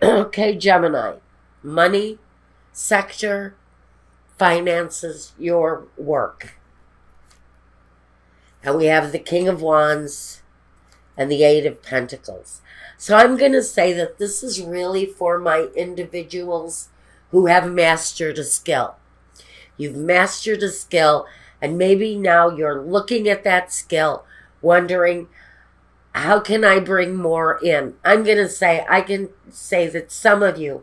Okay, Gemini. Money, sector, finances, your work. And we have the King of Wands and the Eight of Pentacles. So I'm going to say that this is really for my individuals who have mastered a skill. You've mastered a skill, and maybe now you're looking at that skill, wondering, how can I bring more in? I can say that some of you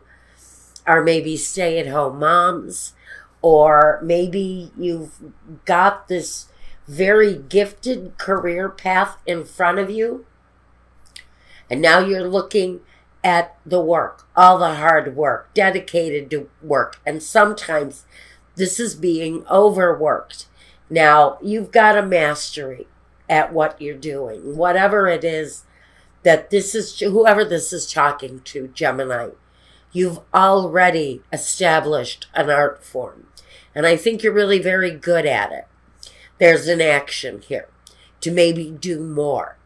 are maybe stay-at-home moms, or maybe you've got this very gifted career path in front of you, and now you're looking at the work, all the hard work, dedicated to work, and sometimes this is being overworked. Now, you've got a mastery at what you're doing, whatever it is that this is, whoever this is talking to, Gemini, you've already established an art form. And I think you're really very good at it. There's an action here to maybe do more.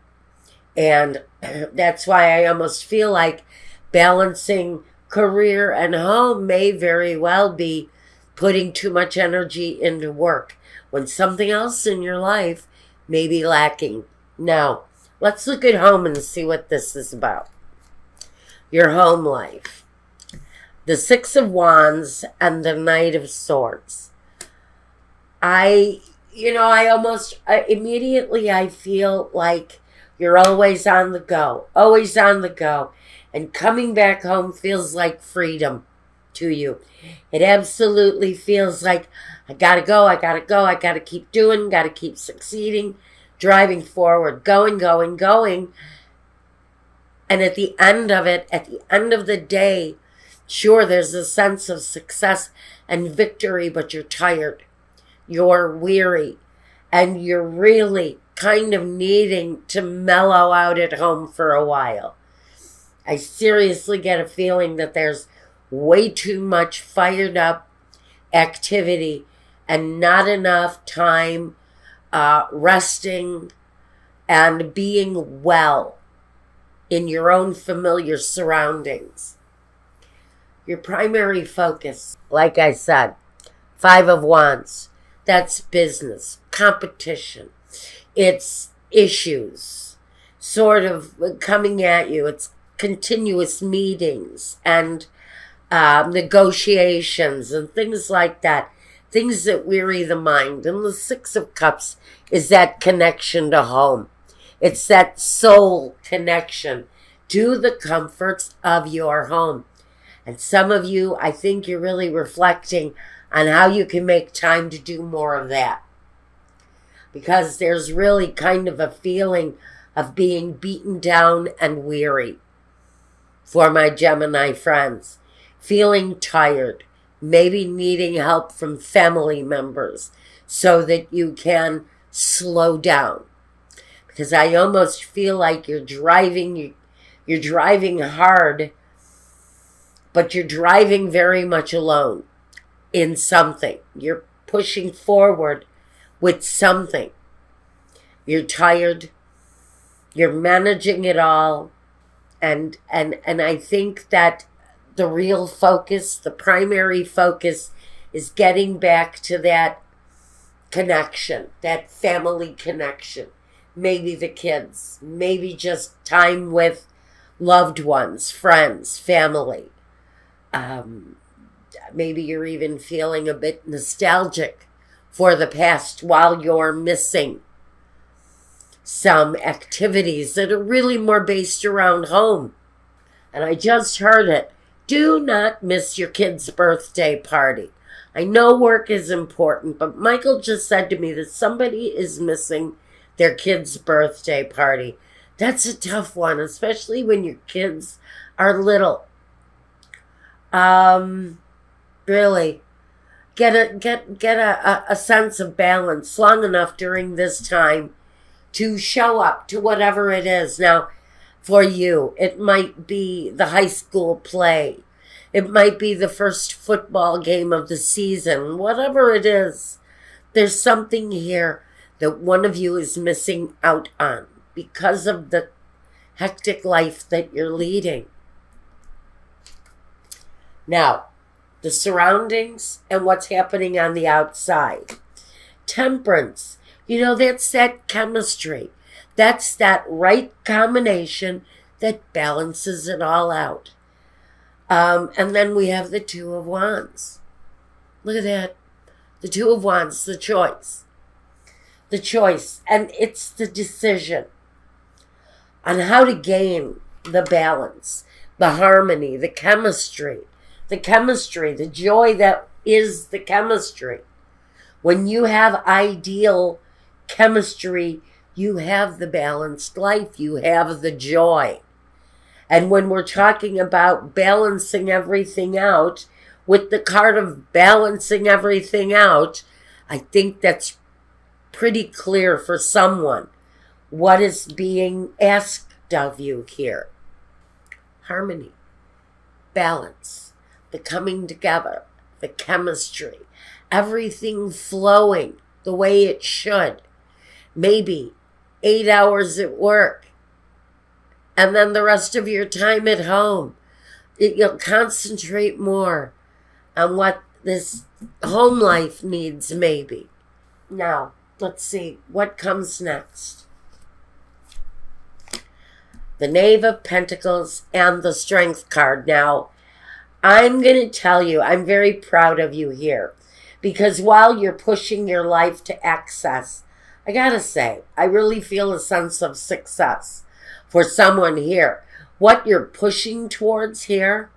And that's why I almost feel like balancing career and home may very well be putting too much energy into work when something else in your life may be lacking. Now, let's look at home and see what this is about. Your home life. The Six of Wands and the Knight of Swords. Immediately I feel like you're always on the go, always on the go. And coming back home feels like freedom to you. It absolutely feels like, I gotta go, I gotta keep doing, gotta keep succeeding, driving forward, going. And at the end of it, at the end of the day, sure, there's a sense of success and victory, but you're tired, you're weary, and you're really kind of needing to mellow out at home for a while. I seriously get a feeling that there's way too much fired up activity and not enough time resting and being well in your own familiar surroundings. Your primary focus, like I said, Five of Wands, that's business, competition. It's issues sort of coming at you. It's continuous meetings and negotiations and things like that. Things that weary the mind. And the Six of Cups is that connection to home. It's that soul connection to the comforts of your home. And some of you, I think you're really reflecting on how you can make time to do more of that. Because there's really kind of a feeling of being beaten down and weary for my Gemini friends. Feeling tired, maybe needing help from family members so that you can slow down. Because I almost feel like you're driving hard, but you're driving very much alone in something. You're pushing forward with something. You're tired. You're managing it all. And I think that the real focus, the primary focus, is getting back to that connection, that family connection. Maybe the kids, maybe just time with loved ones, friends, family. Maybe you're even feeling a bit nostalgic for the past while you're missing some activities that are really more based around home. And I just heard it. Do not miss your kid's birthday party. I know work is important, but Michael just said to me that somebody is missing their kid's birthday party. That's a tough one, especially when your kids are little. Really, get a sense of balance long enough during this time to show up to whatever it is. Now, for you, it might be the high school play. It might be the first football game of the season. Whatever it is, there's something here that one of you is missing out on because of the hectic life that you're leading. Now, the surroundings and what's happening on the outside. Temperance, that's that chemistry. That's that right combination that balances it all out. And then we have the Two of Wands. Look at that. The Two of Wands, the choice. The choice. And it's the decision on how to gain the balance, the harmony, the chemistry, the joy that is the chemistry. When you have ideal chemistry, you have the balanced life, you have the joy. And when we're talking about balancing everything out, with the card of balancing everything out, I think that's pretty clear for someone what is being asked of you here. Harmony, balance, the coming together, the chemistry, everything flowing the way it should. Maybe 8 hours at work, and then the rest of your time at home. You'll concentrate more on what this home life needs, maybe. Now, let's see what comes next. The Knave of Pentacles and the Strength card. Now, I'm going to tell you, I'm very proud of you here. Because while you're pushing your life to excess, I gotta say, I really feel a sense of success for someone here. What you're pushing towards here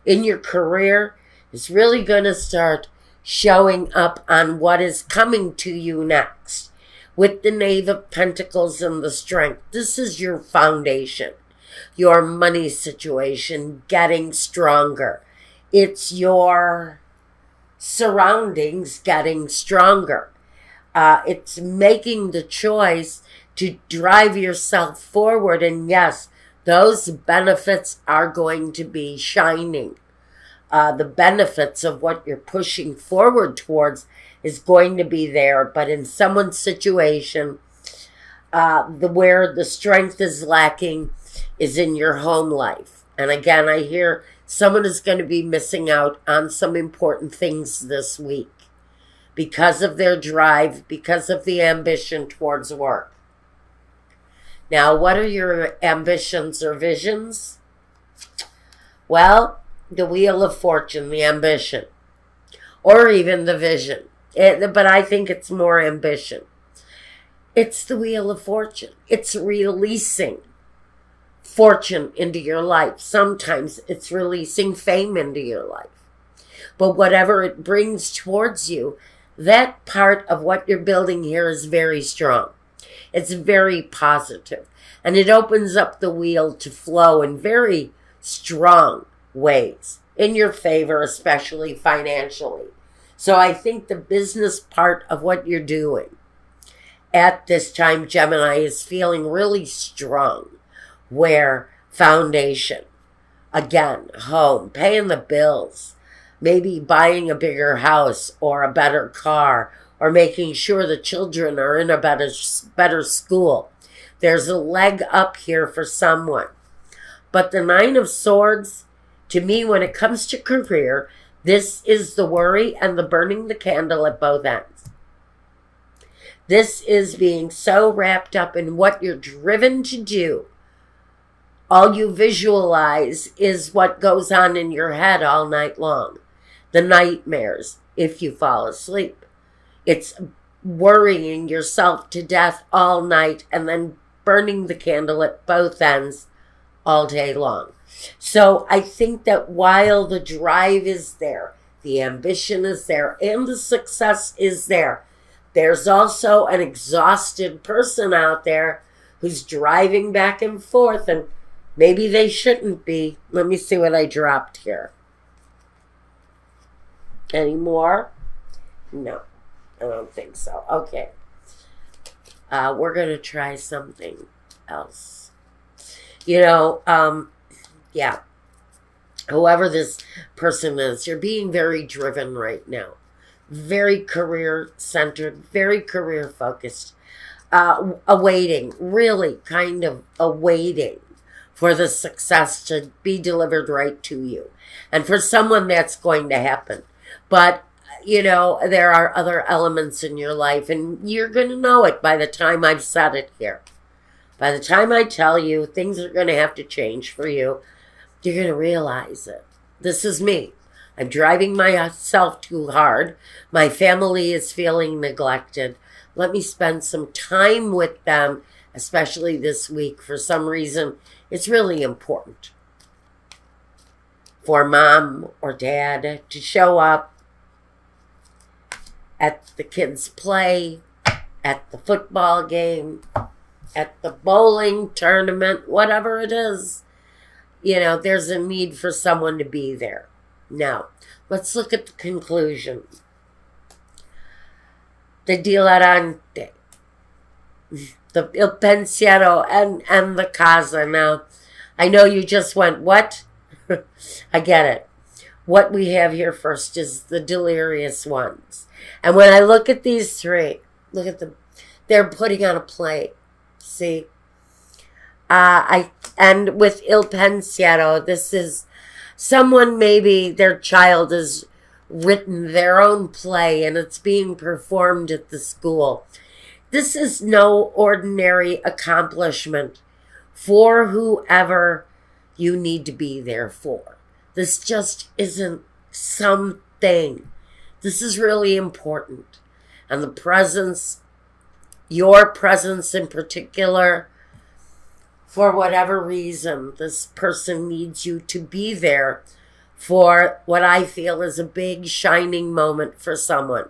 in your career is really going to start showing up on what is coming to you next. With the Knave of Pentacles and the Strength, this is your foundation, your money situation getting stronger. It's your surroundings getting stronger. It's making the choice to drive yourself forward. And yes, those benefits are going to be shining. The benefits of what you're pushing forward towards is going to be there. But in someone's situation, where the strength is lacking is in your home life. And again, I hear someone is going to be missing out on some important things this week because of their drive, because of the ambition towards work. Now, what are your ambitions or visions? Well, the Wheel of Fortune, the ambition, or even the vision. But I think it's more ambition. It's the Wheel of Fortune. It's releasing fortune into your life. Sometimes it's releasing fame into your life. But whatever it brings towards you, that part of what you're building here is very strong. It's very positive. And it opens up the wheel to flow in very strong ways in your favor, especially financially. So I think the business part of what you're doing at this time, Gemini, is feeling really strong. Where foundation, again, home, paying the bills, maybe buying a bigger house or a better car, or making sure the children are in a better school. There's a leg up here for someone. But the Nine of Swords, to me, when it comes to career, this is the worry and the burning the candle at both ends. This is being so wrapped up in what you're driven to do. All you visualize is what goes on in your head all night long. The nightmares, if you fall asleep. It's worrying yourself to death all night and then burning the candle at both ends all day long. So I think that while the drive is there, the ambition is there, and the success is there, there's also an exhausted person out there who's driving back and forth, and maybe they shouldn't be. Let me see what I dropped here. Any more? No, I don't think so. Okay. We're going to try something else. Yeah. Whoever this person is, you're being very driven right now. Very career-centered, very career-focused. Awaiting, really kind of awaiting for the success to be delivered right to you. And for someone, that's going to happen. But, you know, there are other elements in your life, and you're going to know it by the time I've said it here. By the time I tell you things are going to have to change for you, you're going to realize it. This is me. I'm driving myself too hard. My family is feeling neglected. Let me spend some time with them, especially this week. For some reason, it's really important for mom or dad to show up at the kids' play, at the football game, at the bowling tournament, whatever it is. You know, there's a need for someone to be there. Now, let's look at the conclusion. The diletante, the il pensiero, and the casa. Now, I know you just went, what? I get it. What we have here first is the delirious ones. And when I look at these three, look at them. They're putting on a play. See? And with il pensiero, this is someone, maybe their child has written their own play and it's being performed at the school. This is no ordinary accomplishment for whoever you need to be there for. This just isn't something. This is really important. And the presence, your presence in particular, for whatever reason, this person needs you to be there for what I feel is a big shining moment for someone.